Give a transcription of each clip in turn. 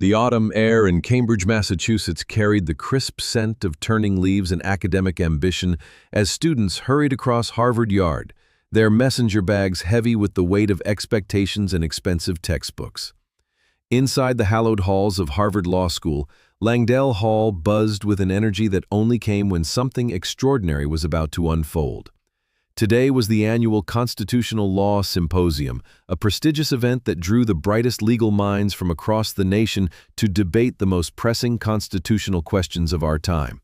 The autumn air in Cambridge, Massachusetts carried the crisp scent of turning leaves and academic ambition as students hurried across Harvard Yard, their messenger bags heavy with the weight of expectations and expensive textbooks. Inside the hallowed halls of Harvard Law School, Langdell Hall buzzed with an energy that only came when something extraordinary was about to unfold. Today was the annual Constitutional Law Symposium, a prestigious event that drew the brightest legal minds from across the nation to debate the most pressing constitutional questions of our time.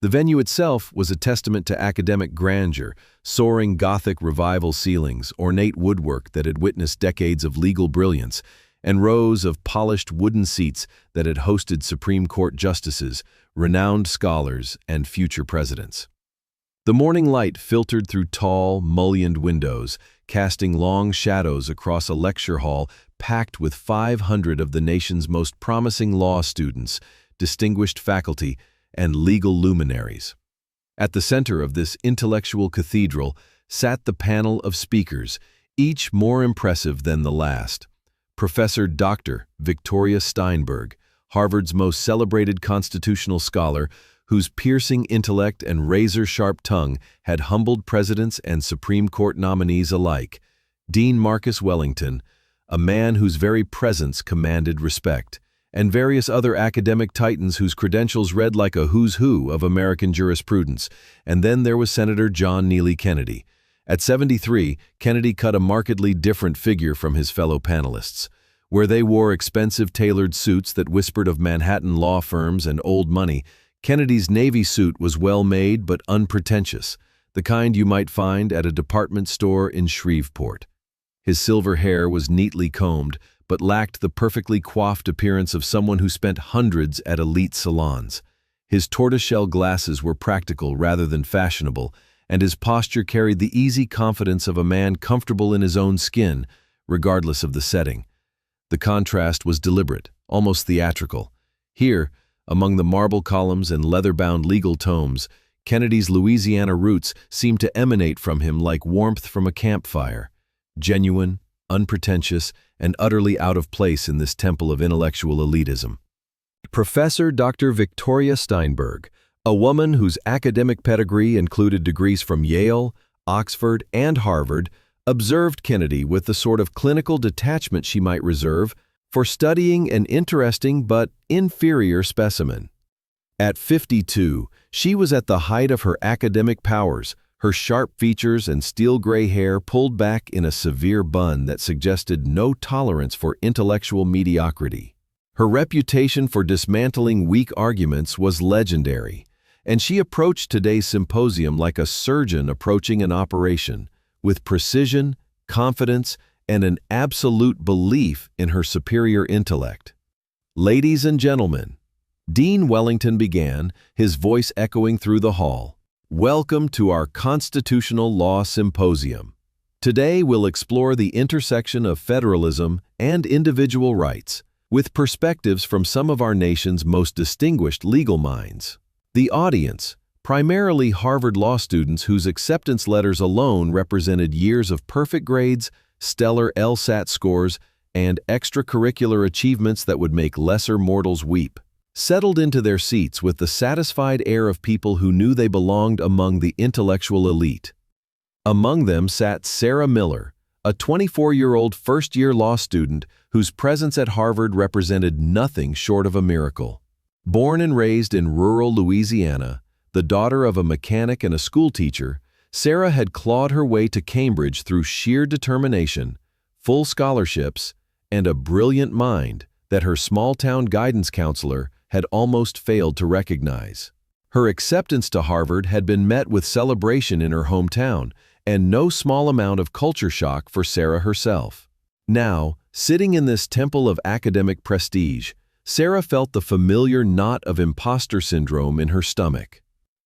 The venue itself was a testament to academic grandeur, soaring Gothic revival ceilings, ornate woodwork that had witnessed decades of legal brilliance, and rows of polished wooden seats that had hosted Supreme Court justices, renowned scholars, and future presidents. The morning light filtered through tall, mullioned windows, casting long shadows across a lecture hall packed with 500 of the nation's most promising law students, distinguished faculty, and legal luminaries. At the center of this intellectual cathedral sat the panel of speakers, each more impressive than the last. Professor Dr. Victoria Steinberg, Harvard's most celebrated constitutional scholar, whose piercing intellect and razor-sharp tongue had humbled presidents and Supreme Court nominees alike. Dean Marcus Wellington, a man whose very presence commanded respect, and various other academic titans whose credentials read like a who's who of American jurisprudence. And then there was Senator John Neely Kennedy. At 73, Kennedy cut a markedly different figure from his fellow panelists. Where they wore expensive tailored suits that whispered of Manhattan law firms and old money, Kennedy's Navy suit was well-made but unpretentious, the kind you might find at a department store in Shreveport. His silver hair was neatly combed, but lacked the perfectly coiffed appearance of someone who spent hundreds at elite salons. His tortoiseshell glasses were practical rather than fashionable, and his posture carried the easy confidence of a man comfortable in his own skin, regardless of the setting. The contrast was deliberate, almost theatrical. Here, among the marble columns and leather-bound legal tomes, Kennedy's Louisiana roots seemed to emanate from him like warmth from a campfire, genuine, unpretentious, and utterly out of place in this temple of intellectual elitism. Professor Dr. Victoria Steinberg, a woman whose academic pedigree included degrees from Yale, Oxford, and Harvard, observed Kennedy with the sort of clinical detachment she might reserve for studying an interesting but inferior specimen. At 52, she was at the height of her academic powers, her sharp features and steel-gray hair pulled back in a severe bun that suggested no tolerance for intellectual mediocrity. Her reputation for dismantling weak arguments was legendary, and she approached today's symposium like a surgeon approaching an operation, with precision, confidence, and an absolute belief in her superior intellect. Ladies and gentlemen, Dean Wellington began, his voice echoing through the hall. Welcome to our Constitutional Law Symposium. Today we'll explore the intersection of federalism and individual rights, with perspectives from some of our nation's most distinguished legal minds. The audience, primarily Harvard law students whose acceptance letters alone represented years of perfect grades, stellar LSAT scores, and extracurricular achievements that would make lesser mortals weep, settled into their seats with the satisfied air of people who knew they belonged among the intellectual elite. Among them sat Sarah Miller, a 24-year-old first-year law student whose presence at Harvard represented nothing short of a miracle. Born and raised in rural Louisiana, the daughter of a mechanic and a schoolteacher, Sarah had clawed her way to Cambridge through sheer determination, full scholarships, and a brilliant mind that her small-town guidance counselor had almost failed to recognize. Her acceptance to Harvard had been met with celebration in her hometown, and no small amount of culture shock for Sarah herself. Now, sitting in this temple of academic prestige, Sarah felt the familiar knot of imposter syndrome in her stomach.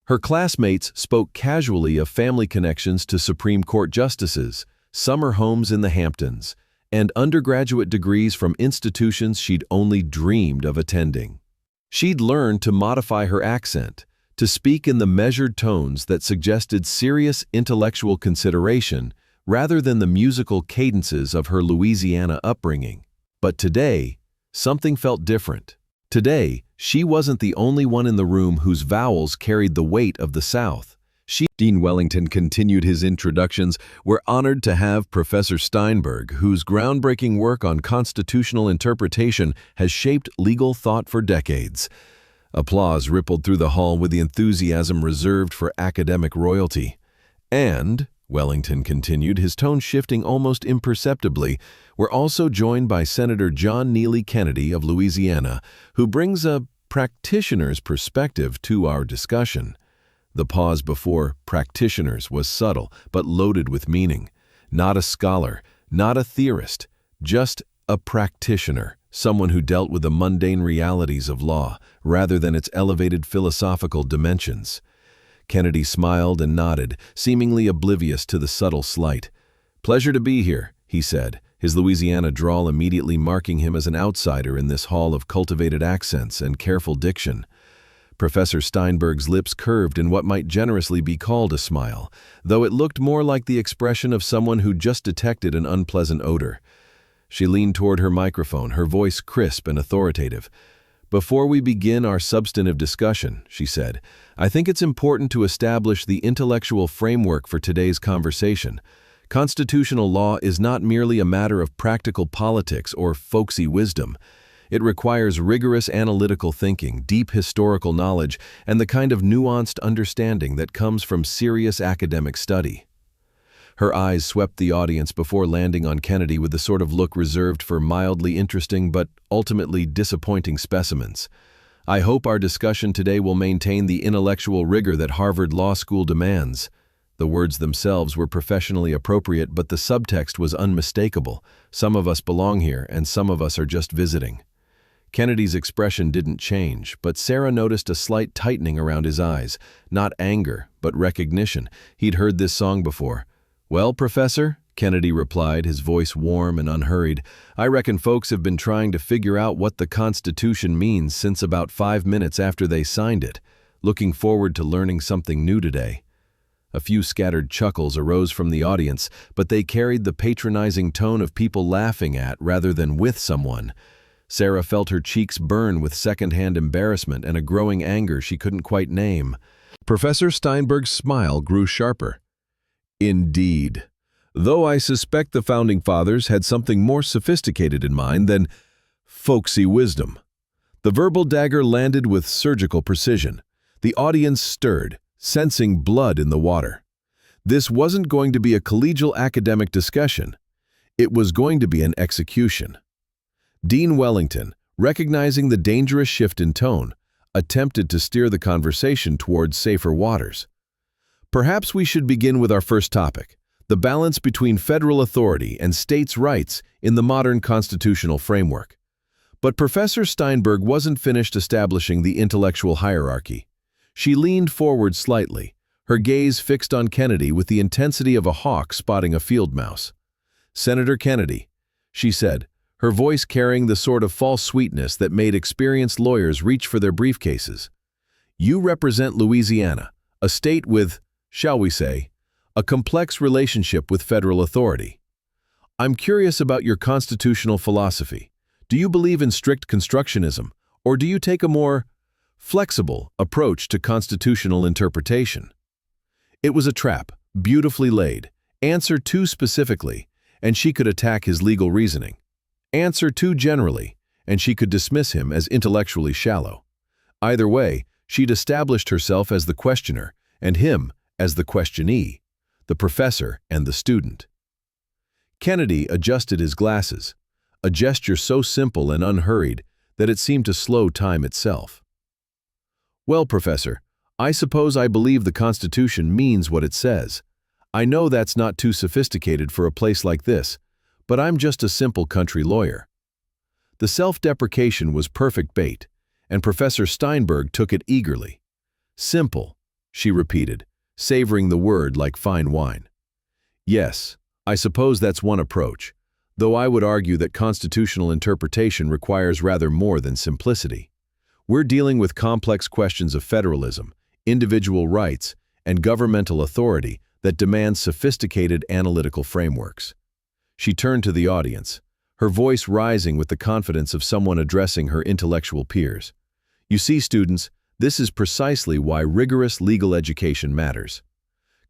Her classmates spoke casually of family connections to Supreme Court justices, summer homes in the Hamptons, and undergraduate degrees from institutions she'd only dreamed of attending. She'd learned to modify her accent, to speak in the measured tones that suggested serious intellectual consideration rather than the musical cadences of her Louisiana upbringing. But today, something felt different. Today, she wasn't the only one in the room whose vowels carried the weight of the South. Dean Wellington continued his introductions. We're honored to have Professor Steinberg, whose groundbreaking work on constitutional interpretation has shaped legal thought for decades. Applause rippled through the hall with the enthusiasm reserved for academic royalty. And, Wellington continued, his tone shifting almost imperceptibly, we're also joined by Senator John Neely Kennedy of Louisiana, who brings a practitioner's perspective to our discussion. The pause before practitioners was subtle, but loaded with meaning. Not a scholar, not a theorist, just a practitioner, someone who dealt with the mundane realities of law, rather than its elevated philosophical dimensions. Kennedy smiled and nodded, seemingly oblivious to the subtle slight. "Pleasure to be here," he said, his Louisiana drawl immediately marking him as an outsider in this hall of cultivated accents and careful diction. Professor Steinberg's lips curved in what might generously be called a smile, though it looked more like the expression of someone who just detected an unpleasant odor. She leaned toward her microphone, her voice crisp and authoritative. "Before we begin our substantive discussion," she said, "I think it's important to establish the intellectual framework for today's conversation. Constitutional law is not merely a matter of practical politics or folksy wisdom. It requires rigorous analytical thinking, deep historical knowledge, and the kind of nuanced understanding that comes from serious academic study." Her eyes swept the audience before landing on Kennedy with the sort of look reserved for mildly interesting but ultimately disappointing specimens. "I hope our discussion today will maintain the intellectual rigor that Harvard Law School demands." The words themselves were professionally appropriate, but the subtext was unmistakable. Some of us belong here, and some of us are just visiting. Kennedy's expression didn't change, but Sarah noticed a slight tightening around his eyes. Not anger, but recognition. He'd heard this song before. "Well, Professor," Kennedy replied, his voice warm and unhurried, "I reckon folks have been trying to figure out what the Constitution means since about 5 minutes after they signed it. Looking forward to learning something new today." A few scattered chuckles arose from the audience, but they carried the patronizing tone of people laughing at rather than with someone. Sarah felt her cheeks burn with second-hand embarrassment and a growing anger she couldn't quite name. Professor Steinberg's smile grew sharper. "Indeed. Though I suspect the Founding Fathers had something more sophisticated in mind than folksy wisdom." The verbal dagger landed with surgical precision. The audience stirred, sensing blood in the water. This wasn't going to be a collegial academic discussion. It was going to be an execution. Dean Wellington, recognizing the dangerous shift in tone, attempted to steer the conversation towards safer waters. "Perhaps we should begin with our first topic, the balance between federal authority and states' rights in the modern constitutional framework." But Professor Steinberg wasn't finished establishing the intellectual hierarchy. She leaned forward slightly, her gaze fixed on Kennedy with the intensity of a hawk spotting a field mouse. "Senator Kennedy," she said, her voice carrying the sort of false sweetness that made experienced lawyers reach for their briefcases. "You represent Louisiana, a state with, shall we say, a complex relationship with federal authority. I'm curious about your constitutional philosophy. Do you believe in strict constructionism, or do you take a more flexible approach to constitutional interpretation?" It was a trap, beautifully laid. Answer too specifically, and she could attack his legal reasoning. Answer too generally, and she could dismiss him as intellectually shallow. Either way, she'd established herself as the questioner, and him as the questionee, the professor and the student. Kennedy adjusted his glasses, a gesture so simple and unhurried that it seemed to slow time itself. "Well, Professor, I suppose I believe the Constitution means what it says. I know that's not too sophisticated for a place like this, but I'm just a simple country lawyer." The self-deprecation was perfect bait, and Professor Steinberg took it eagerly. "Simple," she repeated, savoring the word like fine wine. "Yes, I suppose that's one approach, though I would argue that constitutional interpretation requires rather more than simplicity. We're dealing with complex questions of federalism, individual rights, and governmental authority that demand sophisticated analytical frameworks." She turned to the audience, her voice rising with the confidence of someone addressing her intellectual peers. You see, students, this is precisely why rigorous legal education matters.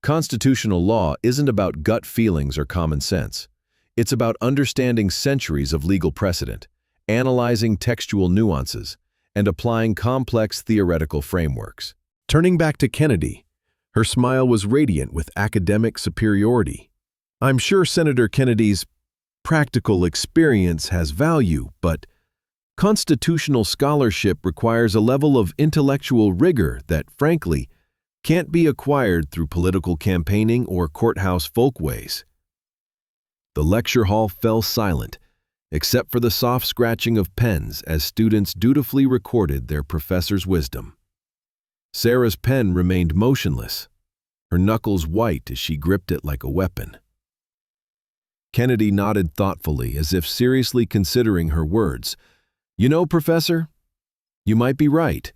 Constitutional law isn't about gut feelings or common sense. It's about understanding centuries of legal precedent, analyzing textual nuances, and applying complex theoretical frameworks. Turning back to Kennedy, her smile was radiant with academic superiority. I'm sure Senator Kennedy's practical experience has value, but constitutional scholarship requires a level of intellectual rigor that, frankly, can't be acquired through political campaigning or courthouse folkways. The lecture hall fell silent, except for the soft scratching of pens as students dutifully recorded their professor's wisdom. Sarah's pen remained motionless, her knuckles white as she gripped it like a weapon. Kennedy nodded thoughtfully, as if seriously considering her words. You know, Professor, you might be right.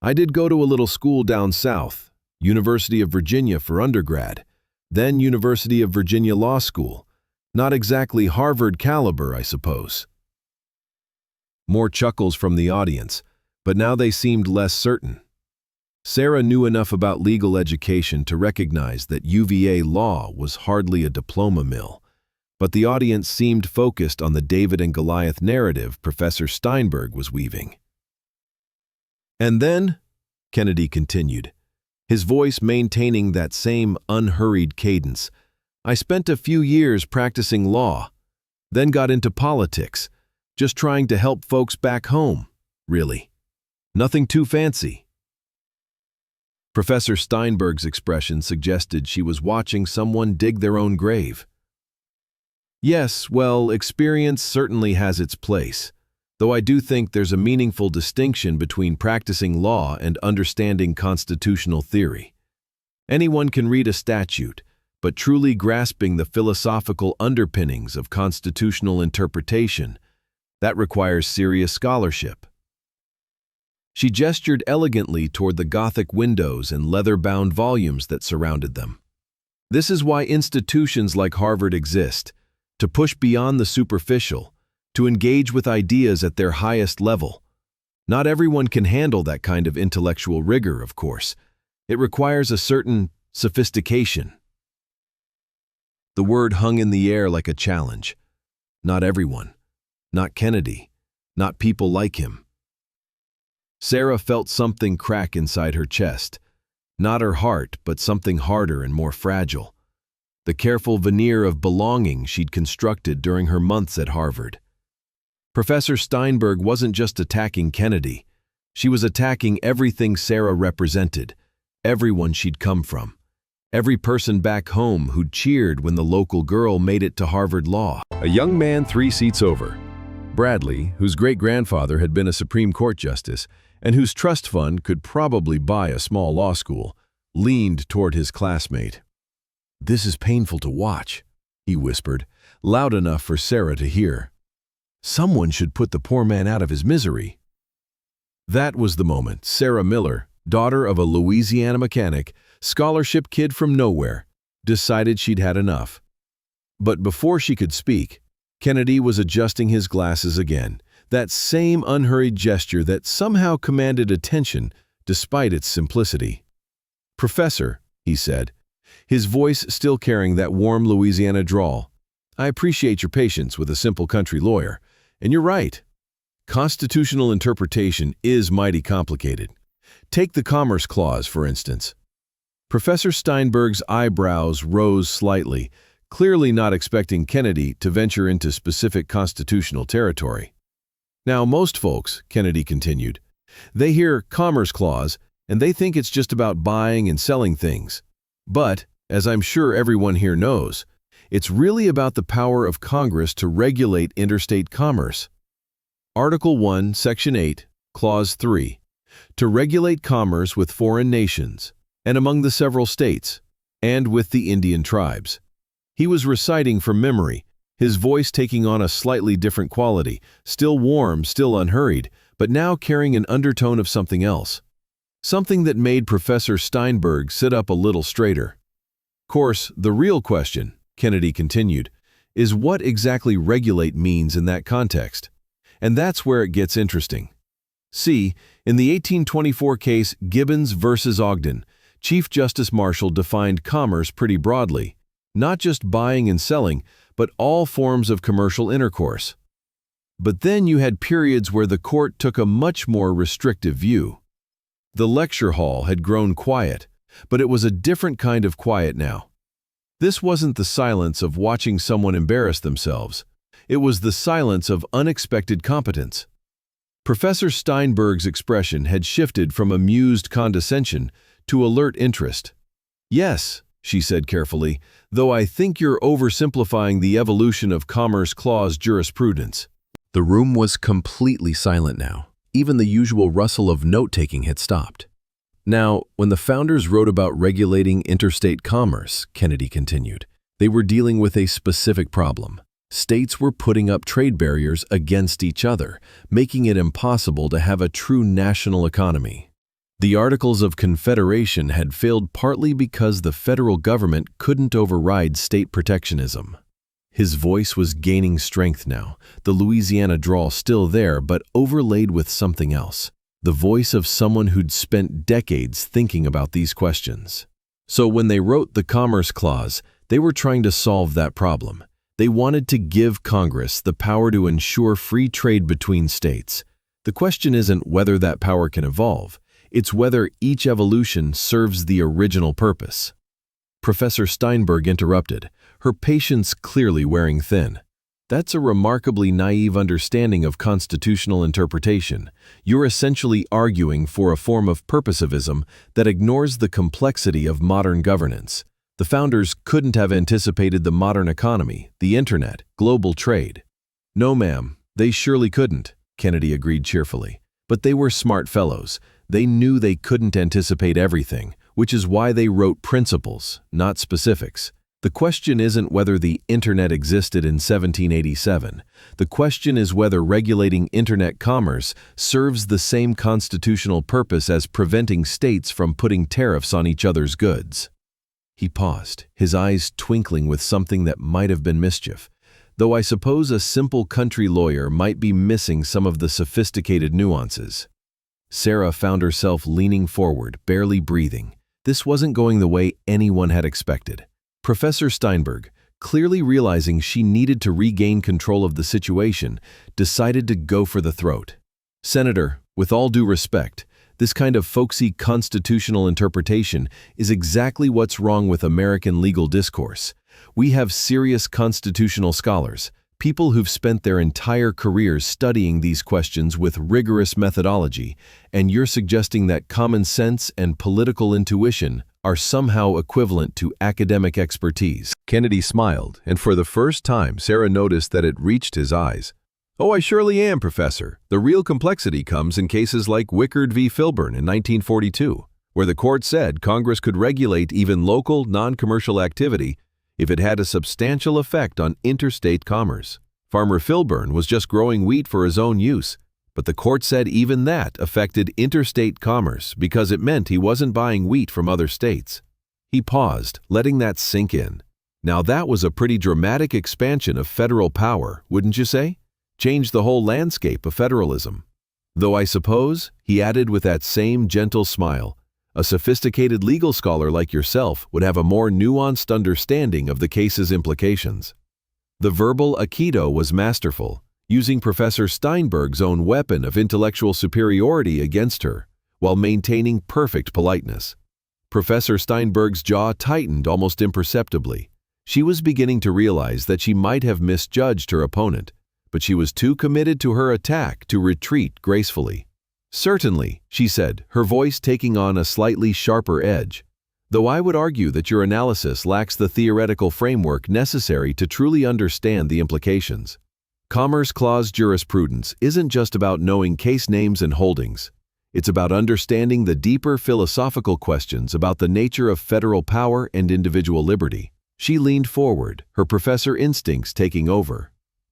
I did go to a little school down south, University of Virginia for undergrad, then University of Virginia Law School. Not exactly Harvard caliber, I suppose. More chuckles from the audience, but now they seemed less certain. Sarah knew enough about legal education to recognize that UVA law was hardly a diploma mill, but the audience seemed focused on the David and Goliath narrative Professor Steinberg was weaving. And then, Kennedy continued, his voice maintaining that same unhurried cadence, I spent a few years practicing law, then got into politics, just trying to help folks back home, really. Nothing too fancy. Professor Steinberg's expression suggested she was watching someone dig their own grave. Yes, well, experience certainly has its place, though I do think there's a meaningful distinction between practicing law and understanding constitutional theory. Anyone can read a statute, but truly grasping the philosophical underpinnings of constitutional interpretation, that requires serious scholarship. She gestured elegantly toward the Gothic windows and leather-bound volumes that surrounded them. This is why institutions like Harvard exist, to push beyond the superficial, to engage with ideas at their highest level. Not everyone can handle that kind of intellectual rigor, of course. It requires a certain sophistication. The word hung in the air like a challenge. Not everyone. Not Kennedy. Not people like him. Sarah felt something crack inside her chest. Not her heart, but something harder and more fragile. The careful veneer of belonging she'd constructed during her months at Harvard. Professor Steinberg wasn't just attacking Kennedy. She was attacking everything Sarah represented, everyone she'd come from, every person back home who'd cheered when the local girl made it to Harvard Law. A young man 3 seats over, Bradley, whose great-grandfather had been a Supreme Court justice and whose trust fund could probably buy a small law school, leaned toward his classmate. "This is painful to watch," he whispered, loud enough for Sarah to hear. "Someone should put the poor man out of his misery." That was the moment Sarah Miller, daughter of a Louisiana mechanic, scholarship kid from nowhere, decided she'd had enough. But before she could speak, Kennedy was adjusting his glasses again, that same unhurried gesture that somehow commanded attention despite its simplicity. "Professor," he said, his voice still carrying that warm Louisiana drawl, "I appreciate your patience with a simple country lawyer, and you're right. Constitutional interpretation is mighty complicated. Take the Commerce Clause, for instance." Professor Steinberg's eyebrows rose slightly, clearly not expecting Kennedy to venture into specific constitutional territory. "Now, most folks," Kennedy continued, "they hear Commerce Clause and they think it's just about buying and selling things. But, as I'm sure everyone here knows, it's really about the power of Congress to regulate interstate commerce. Article 1, Section 8, Clause 3, to regulate commerce with foreign nations, and among the several states, and with the Indian tribes." He was reciting from memory, his voice taking on a slightly different quality, still warm, still unhurried, but now carrying an undertone of something else. Something that made Professor Steinberg sit up a little straighter. "Course, the real question," Kennedy continued, is what exactly regulate means in that context. And that's where it gets interesting. See, in the 1824 case Gibbons versus Ogden, Chief Justice Marshall defined commerce pretty broadly, not just buying and selling, but all forms of commercial intercourse. But then you had periods where the court took a much more restrictive view. The lecture hall had grown quiet, but it was a different kind of quiet now. This wasn't the silence of watching someone embarrass themselves. It was the silence of unexpected competence. Professor Steinberg's expression had shifted from amused condescension to alert interest. "Yes," she said carefully, "though I think you're oversimplifying the evolution of Commerce Clause jurisprudence." The room was completely silent now. Even the usual rustle of note-taking had stopped. Now, when the founders wrote about regulating interstate commerce, Kennedy continued, they were dealing with a specific problem. States were putting up trade barriers against each other, making it impossible to have a true national economy. The Articles of Confederation had failed partly because the federal government couldn't override state protectionism. His voice was gaining strength now, the Louisiana drawl still there, but overlaid with something else. The voice of someone who'd spent decades thinking about these questions. So when they wrote the Commerce Clause, they were trying to solve that problem. They wanted to give Congress the power to ensure free trade between states. The question isn't whether that power can evolve, it's whether each evolution serves the original purpose. Professor Steinberg interrupted, her patience clearly wearing thin. That's a remarkably naive understanding of constitutional interpretation. You're essentially arguing for a form of purposivism that ignores the complexity of modern governance. The founders couldn't have anticipated the modern economy, the internet, global trade. No, ma'am, they surely couldn't, Kennedy agreed cheerfully. But they were smart fellows. They knew they couldn't anticipate everything, which is why they wrote principles, not specifics. The question isn't whether the internet existed in 1787. The question is whether regulating internet commerce serves the same constitutional purpose as preventing states from putting tariffs on each other's goods. He paused, his eyes twinkling with something that might have been mischief, though I suppose a simple country lawyer might be missing some of the sophisticated nuances. Sarah found herself leaning forward, barely breathing. This wasn't going the way anyone had expected. Professor Steinberg, clearly realizing she needed to regain control of the situation, decided to go for the throat. "Senator, with all due respect, this kind of folksy constitutional interpretation is exactly what's wrong with American legal discourse. We have serious constitutional scholars, people who've spent their entire careers studying these questions with rigorous methodology, and you're suggesting that common sense and political intuition are somehow equivalent to academic expertise." Kennedy smiled, and for the first time Sarah noticed that it reached his eyes. "Oh, I surely am, Professor. The real complexity comes in cases like Wickard v. Filburn in 1942, where the court said Congress could regulate even local, non-commercial activity if it had a substantial effect on interstate commerce. Farmer Filburn was just growing wheat for his own use, but the court said even that affected interstate commerce because it meant he wasn't buying wheat from other states." He paused, letting that sink in. Now that was a pretty dramatic expansion of federal power, wouldn't you say? Changed the whole landscape of federalism. Though I suppose, he added with that same gentle smile, a sophisticated legal scholar like yourself would have a more nuanced understanding of the case's implications. The verbal aikido was masterful, using Professor Steinberg's own weapon of intellectual superiority against her, while maintaining perfect politeness. Professor Steinberg's jaw tightened almost imperceptibly. She was beginning to realize that she might have misjudged her opponent, but she was too committed to her attack to retreat gracefully. "Certainly," she said, her voice taking on a slightly sharper edge, "though I would argue that your analysis lacks the theoretical framework necessary to truly understand the implications. Commerce Clause jurisprudence isn't just about knowing case names and holdings. It's about understanding the deeper philosophical questions about the nature of federal power and individual liberty." She leaned forward, her professor instincts taking over.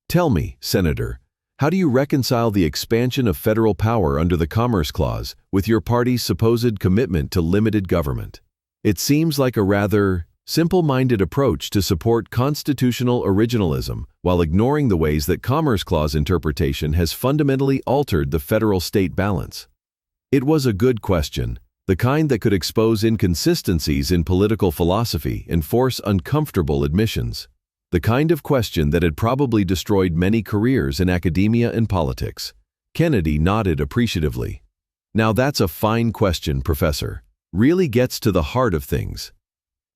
"Tell me, Senator, how do you reconcile the expansion of federal power under the Commerce Clause with your party's supposed commitment to limited government? It seems like a rather simple-minded approach to support constitutional originalism while ignoring the ways that Commerce Clause interpretation has fundamentally altered the federal-state balance. It was a good question, the kind that could expose inconsistencies in political philosophy and force uncomfortable admissions. The kind of question that had probably destroyed many careers in academia and politics. Kennedy nodded appreciatively. Now that's a fine question, Professor. Really gets to the heart of things.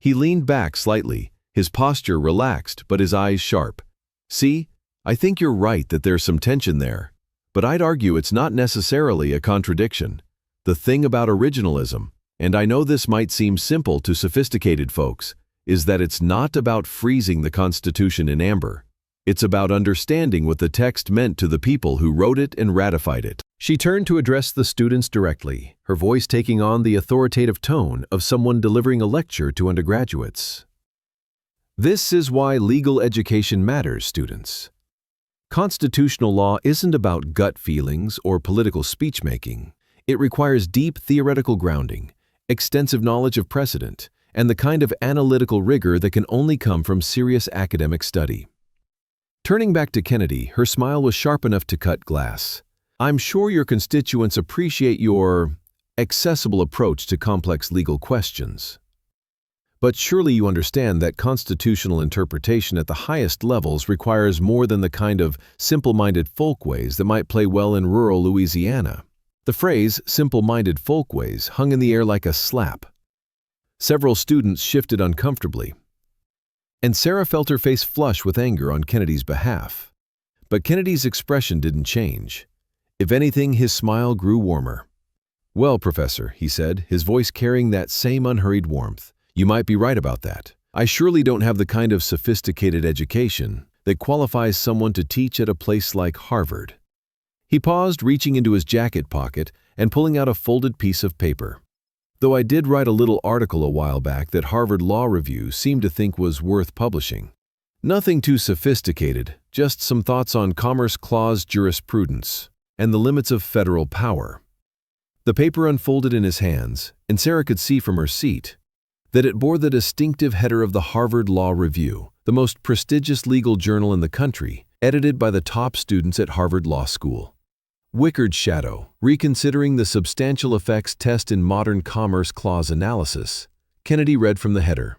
He leaned back slightly, his posture relaxed but his eyes sharp. See, I think you're right that there's some tension there, but I'd argue it's not necessarily a contradiction. The thing about originalism, and I know this might seem simple to sophisticated folks, is that it's not about freezing the Constitution in amber. It's about understanding what the text meant to the people who wrote it and ratified it. She turned to address the students directly, her voice taking on the authoritative tone of someone delivering a lecture to undergraduates. This is why legal education matters, students. Constitutional law isn't about gut feelings or political speech-making. It requires deep theoretical grounding, extensive knowledge of precedent, and the kind of analytical rigor that can only come from serious academic study. Turning back to Kennedy, her smile was sharp enough to cut glass. I'm sure your constituents appreciate your accessible approach to complex legal questions. But surely you understand that constitutional interpretation at the highest levels requires more than the kind of simple-minded folkways that might play well in rural Louisiana. The phrase simple-minded folkways hung in the air like a slap. Several students shifted uncomfortably, and Sarah felt her face flush with anger on Kennedy's behalf. But Kennedy's expression didn't change. If anything, his smile grew warmer. Well, Professor, he said, his voice carrying that same unhurried warmth, you might be right about that. I surely don't have the kind of sophisticated education that qualifies someone to teach at a place like Harvard. He paused, reaching into his jacket pocket and pulling out a folded piece of paper. Though I did write a little article a while back that Harvard Law Review seemed to think was worth publishing. Nothing too sophisticated, just some thoughts on Commerce Clause jurisprudence and the limits of federal power. The paper unfolded in his hands, and Sarah could see from her seat that it bore the distinctive header of the Harvard Law Review, the most prestigious legal journal in the country, edited by the top students at Harvard Law School. Wickered Shadow, Reconsidering the Substantial Effects Test in Modern Commerce Clause Analysis, Kennedy read from the header.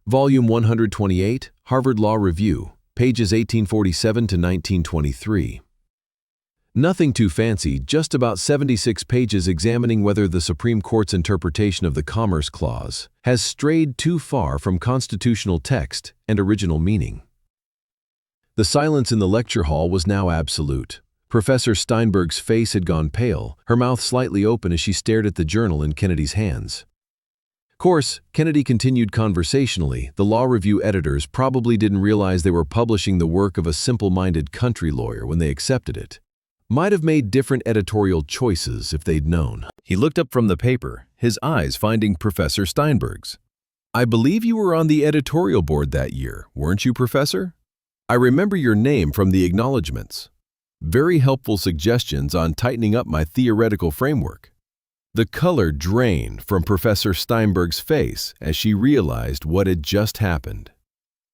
Volume 128, Harvard Law Review, pages 1847 to 1923. Nothing too fancy, just about 76 pages examining whether the Supreme Court's interpretation of the Commerce Clause has strayed too far from constitutional text and original meaning. The silence in the lecture hall was now absolute. Professor Steinberg's face had gone pale, her mouth slightly open as she stared at the journal in Kennedy's hands. Of course, Kennedy continued conversationally, the law review editors probably didn't realize they were publishing the work of a simple-minded country lawyer when they accepted it. Might have made different editorial choices if they'd known. He looked up from the paper, his eyes finding Professor Steinberg's. I believe you were on the editorial board that year, weren't you, Professor? I remember your name from the acknowledgments. Very helpful suggestions on tightening up my theoretical framework. The color drained from Professor Steinberg's face as she realized what had just happened.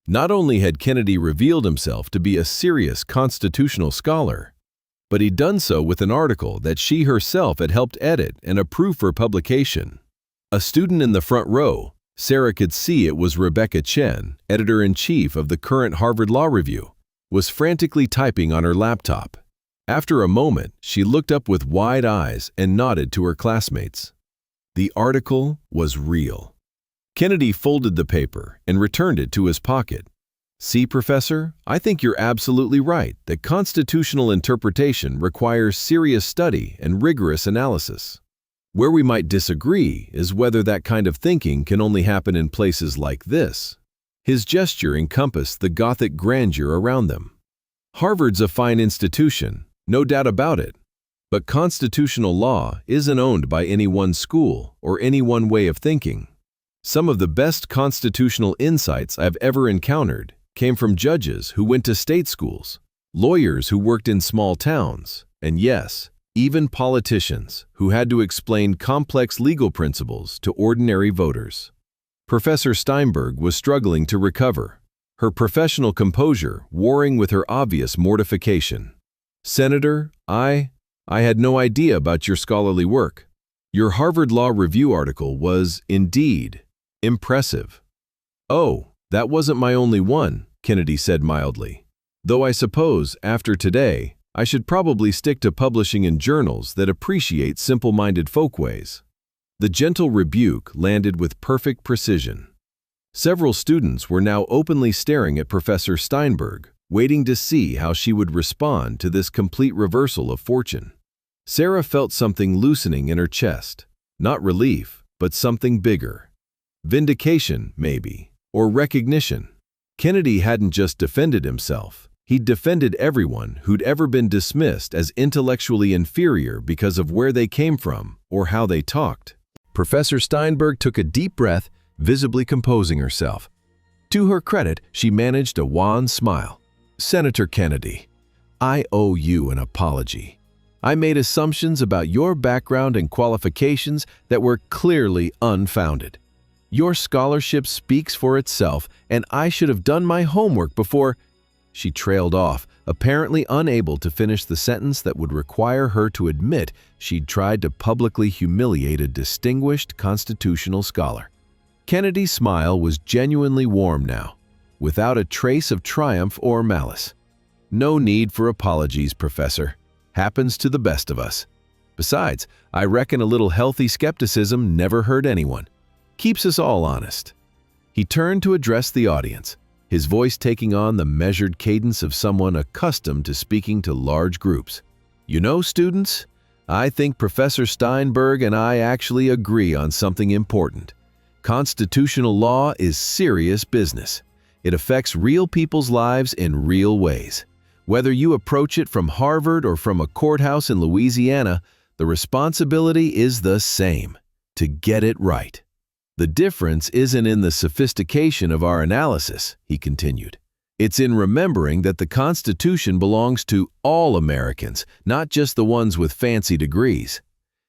Not only had Kennedy revealed himself to be a serious constitutional scholar, but he'd done so with an article that she herself had helped edit and approve for publication. A student in the front row, Sarah could see it was Rebecca Chen, editor-in-chief of the current Harvard Law Review, was frantically typing on her laptop. After a moment, she looked up with wide eyes and nodded to her classmates. The article was real. Kennedy folded the paper and returned it to his pocket. See, Professor, I think you're absolutely right that constitutional interpretation requires serious study and rigorous analysis. Where we might disagree is whether that kind of thinking can only happen in places like this. His gesture encompassed the Gothic grandeur around them. Harvard's a fine institution, no doubt about it, but constitutional law isn't owned by any one school or any one way of thinking. Some of the best constitutional insights I've ever encountered came from judges who went to state schools, lawyers who worked in small towns, and yes, even politicians who had to explain complex legal principles to ordinary voters. Professor Steinberg was struggling to recover, her professional composure warring with her obvious mortification. "Senator, I had no idea about your scholarly work. Your Harvard Law Review article was, indeed, impressive." "Oh, that wasn't my only one," Kennedy said mildly. "Though I suppose, after today, I should probably stick to publishing in journals that appreciate simple-minded folkways." The gentle rebuke landed with perfect precision. Several students were now openly staring at Professor Steinberg, waiting to see how she would respond to this complete reversal of fortune. Sarah felt something loosening in her chest, not relief, but something bigger. Vindication, maybe, or recognition. Kennedy hadn't just defended himself. He'd defended everyone who'd ever been dismissed as intellectually inferior because of where they came from or how they talked. Professor Steinberg took a deep breath, visibly composing herself. To her credit, she managed a wan smile. "Senator Kennedy, I owe you an apology. I made assumptions about your background and qualifications that were clearly unfounded. Your scholarship speaks for itself, and I should have done my homework before—" She trailed off, apparently unable to finish the sentence that would require her to admit she'd tried to publicly humiliate a distinguished constitutional scholar. Kennedy's smile was genuinely warm now, without a trace of triumph or malice. "No need for apologies, Professor. Happens to the best of us. Besides, I reckon a little healthy skepticism never hurt anyone. Keeps us all honest." He turned to address the audience, his voice taking on the measured cadence of someone accustomed to speaking to large groups. "You know, students, I think Professor Steinberg and I actually agree on something important. Constitutional law is serious business. It affects real people's lives in real ways. Whether you approach it from Harvard or from a courthouse in Louisiana, the responsibility is the same: to get it right. The difference isn't in the sophistication of our analysis," he continued. "It's in remembering that the Constitution belongs to all Americans, not just the ones with fancy degrees.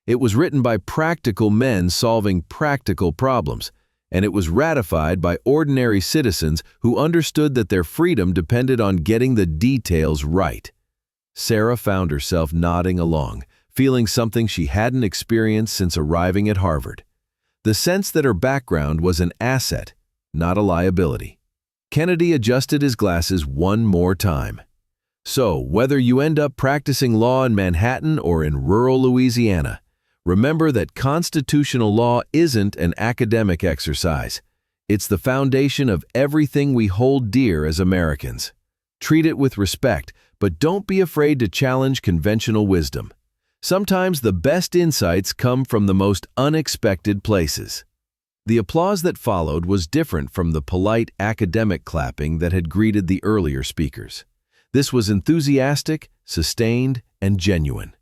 It was written by practical men solving practical problems, and it was ratified by ordinary citizens who understood that their freedom depended on getting the details right." Sarah found herself nodding along, feeling something she hadn't experienced since arriving at Harvard. The sense that her background was an asset, not a liability. Kennedy adjusted his glasses one more time. "So, whether you end up practicing law in Manhattan or in rural Louisiana, remember that constitutional law isn't an academic exercise. It's the foundation of everything we hold dear as Americans. Treat it with respect, but don't be afraid to challenge conventional wisdom. Sometimes the best insights come from the most unexpected places." The applause that followed was different from the polite academic clapping that had greeted the earlier speakers. This was enthusiastic, sustained, and genuine.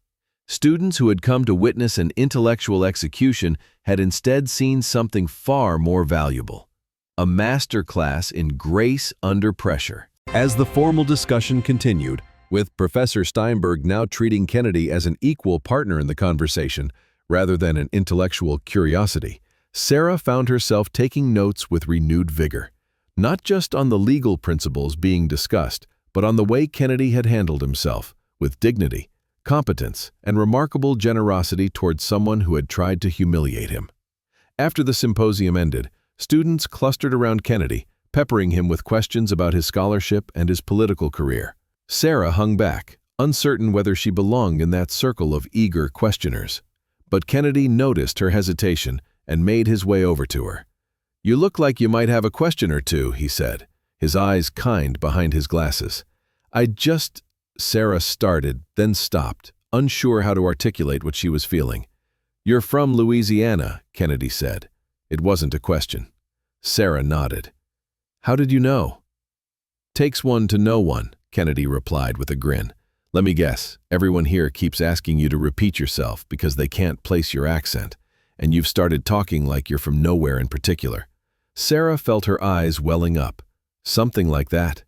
Students who had come to witness an intellectual execution had instead seen something far more valuable: a master class in grace under pressure. As the formal discussion continued, with Professor Steinberg now treating Kennedy as an equal partner in the conversation rather than an intellectual curiosity, Sarah found herself taking notes with renewed vigor, not just on the legal principles being discussed, but on the way Kennedy had handled himself, with dignity, competence, and remarkable generosity towards someone who had tried to humiliate him. After the symposium ended, students clustered around Kennedy, peppering him with questions about his scholarship and his political career. Sarah hung back, uncertain whether she belonged in that circle of eager questioners. But Kennedy noticed her hesitation and made his way over to her. "You look like you might have a question or two," he said, his eyes kind behind his glasses. Sarah started, then stopped, unsure how to articulate what she was feeling. "You're from Louisiana," Kennedy said. It wasn't a question. Sarah nodded. "How did you know?" "Takes one to know one," Kennedy replied with a grin. "Let me guess, everyone here keeps asking you to repeat yourself because they can't place your accent, and you've started talking like you're from nowhere in particular." Sarah felt her eyes welling up. "Something like that."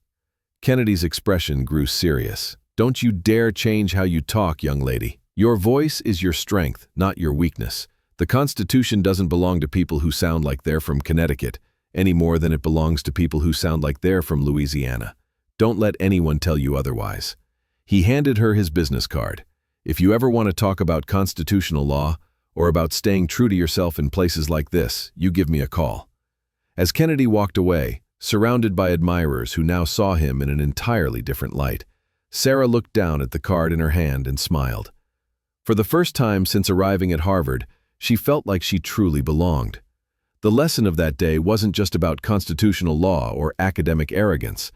Kennedy's expression grew serious. "Don't you dare change how you talk, young lady. Your voice is your strength, not your weakness. The Constitution doesn't belong to people who sound like they're from Connecticut, any more than it belongs to people who sound like they're from Louisiana. Don't let anyone tell you otherwise. He handed her his business card. If you ever want to talk about constitutional law, or about staying true to yourself in places like this, you give me a call. As Kennedy walked away, surrounded by admirers who now saw him in an entirely different light, Sarah looked down at the card in her hand and smiled. For the first time since arriving at Harvard, she felt like she truly belonged. The lesson of that day wasn't just about constitutional law or academic arrogance.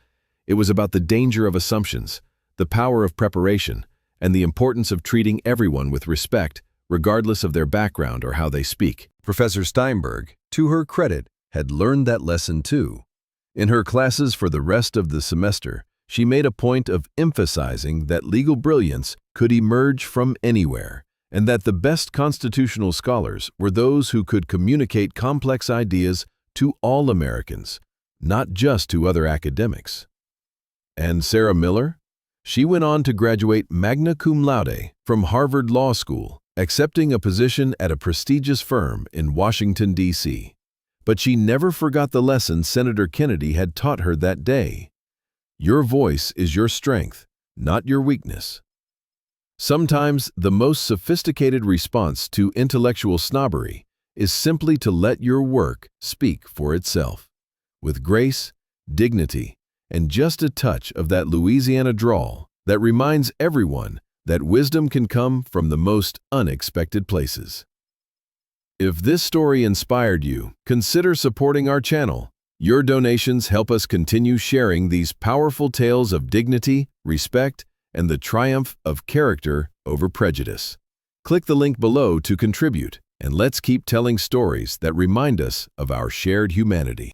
It was about the danger of assumptions, the power of preparation, and the importance of treating everyone with respect, regardless of their background or how they speak. Professor Steinberg, to her credit, had learned that lesson too. In her classes for the rest of the semester, she made a point of emphasizing that legal brilliance could emerge from anywhere, and that the best constitutional scholars were those who could communicate complex ideas to all Americans, not just to other academics. And Sarah Miller? She went on to graduate magna cum laude from Harvard Law School, accepting a position at a prestigious firm in Washington, D.C. But she never forgot the lesson Senator Kennedy had taught her that day. Your voice is your strength, not your weakness. Sometimes the most sophisticated response to intellectual snobbery is simply to let your work speak for itself, with grace, dignity, and just a touch of that Louisiana drawl that reminds everyone that wisdom can come from the most unexpected places. If this story inspired you, consider supporting our channel. Your donations help us continue sharing these powerful tales of dignity, respect, and the triumph of character over prejudice. Click the link below to contribute, and let's keep telling stories that remind us of our shared humanity.